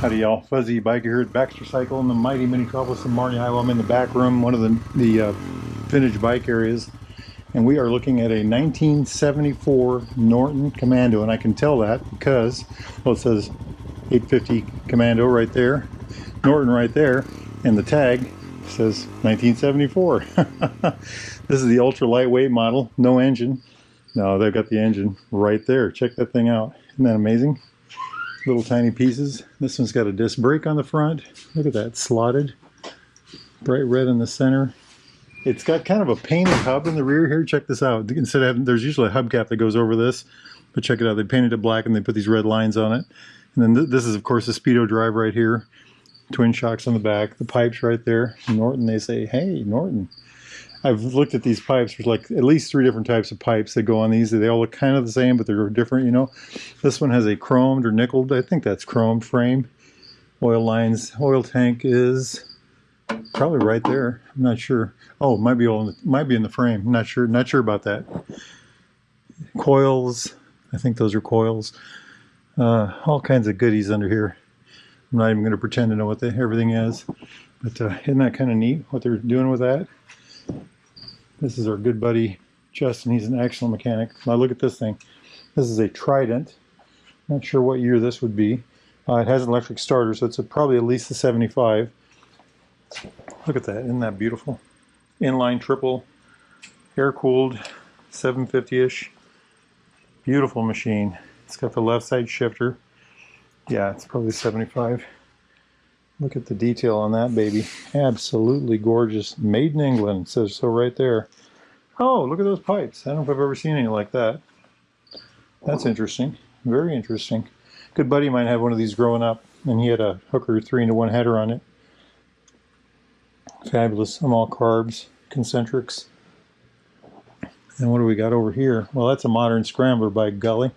Howdy y'all, Fuzzy Biker here at Baxter Cycle in the mighty metropolis of Marnie, Iowa. I'm in the back room, one of the vintage bike areas, and we are looking at a 1974 Norton Commando, and I can tell that because, well, it says 850 Commando right there, Norton right there, and the tag says 1974. This is the ultra lightweight model, no engine. No, they've got the engine right there. Check that thing out. Isn't that amazing? Little tiny pieces. This one's got a disc brake on the front. Look at that, slotted. Bright red in the center. It's got kind of a painted hub in the rear here. Check this out. Instead of having, there's usually a hubcap that goes over this, but check it out. They painted it black and they put these red lines on it. And then this is, of course, the Speedo drive right here. Twin shocks on the back. The pipes right there. Norton, they say, hey, Norton. I've looked at these pipes. There's like at least 3 different types of pipes that go on these. They all look kind of the same, but they're different, you know. This one has a chromed or nickeled, I think that's chromed frame. Oil lines, oil tank is probably right there. I'm not sure. Oh, it might be in the frame. I'm not sure about that. Coils, I think those are coils. All kinds of goodies under here. I'm not even going to pretend to know what everything is. But isn't that kind of neat what they're doing with that? This is our good buddy Justin. He's an excellent mechanic. Now look at this thing. This is a Trident. Not sure what year this would be. It has an electric starter, so it's probably at least a 75. Look at that. Isn't that beautiful? Inline triple, air-cooled, 750-ish. Beautiful machine. It's got the left side shifter. Yeah, it's probably 75. Look at the detail on that baby. Absolutely gorgeous. Made in England, it says so right there. Oh, look at those pipes. I don't know if I've ever seen any like that. That's interesting. Very interesting. Good buddy of mine had one of these growing up, and he had a Hooker 3-in-1 header on it. Fabulous. I'm all carbs, concentrics. And what do we got over here? Well, that's a modern scrambler, by golly.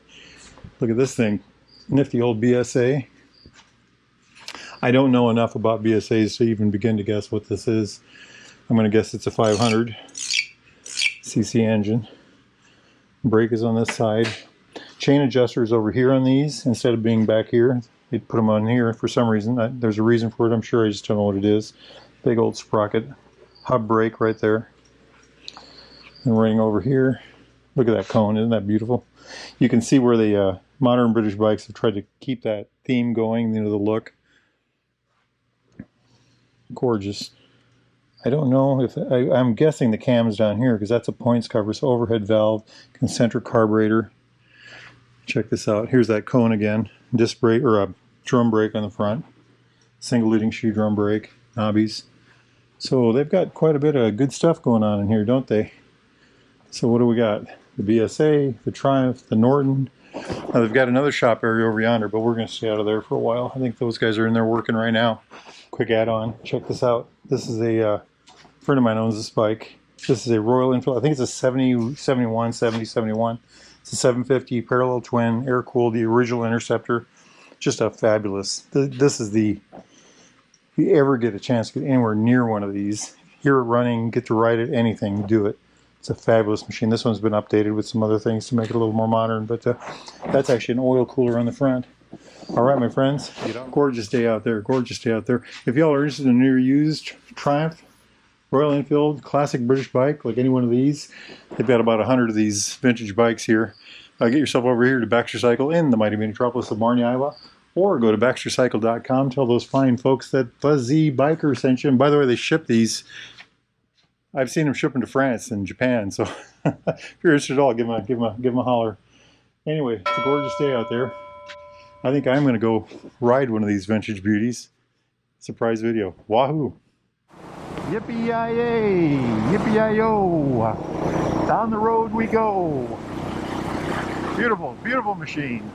Look at this thing. Nifty old BSA. I don't know enough about BSAs to even begin to guess what this is. I'm going to guess it's a 500 cc engine. Brake is on this side. Chain adjusters over here on these instead of being back here. They put them on here for some reason. There's a reason for it. I'm sure I just don't know what it is. Big old sprocket. Hub brake right there. And running over here. Look at that cone. Isn't that beautiful? You can see where the modern British bikes have tried to keep that theme going, you know, the look. Gorgeous. I don't know if I'm guessing the cam's down here because that's a points cover. So overhead valve, concentric carburetor. Check this out. Here's that cone again. Disc brake or a drum brake on the front. Single leading shoe drum brake. Knobbies. So they've got quite a bit of good stuff going on in here, don't they? So what do we got? The BSA, the Triumph, the Norton. Now they've got another shop area over yonder, but we're going to stay out of there for a while. I think those guys are in there working right now. Quick add-on. Check this out. This is a friend of mine owns this bike. This is a Royal Enfield. I think it's a 70, 71, 70, 71. It's a 750 parallel twin, air-cooled, the original Interceptor. Just a fabulous. This is the, if you ever get a chance to get anywhere near one of these, hear it running, get to ride it, anything, do it. It's a fabulous machine. This one's been updated with some other things to make it a little more modern, but that's actually an oil cooler on the front. All right, my friends, gorgeous day out there, gorgeous day out there. If y'all are interested in a new used Triumph, Royal Enfield, classic British bike, like any one of these, they've got about 100 of these vintage bikes here. Get yourself over here to Baxter Cycle in the mighty metropolis of Marnie, Iowa, or go to baxtercycle.com. Tell those fine folks that Fuzzy Biker sent you. And by the way, they ship these. I've seen them ship them to France and Japan, so if you're interested at all, give them a holler. Anyway, it's a gorgeous day out there. I think I'm going to go ride one of these vintage beauties. Surprise video. Wahoo! Yippee-yi-yay! Yippee-yi-yo! Down the road we go! Beautiful, beautiful machine.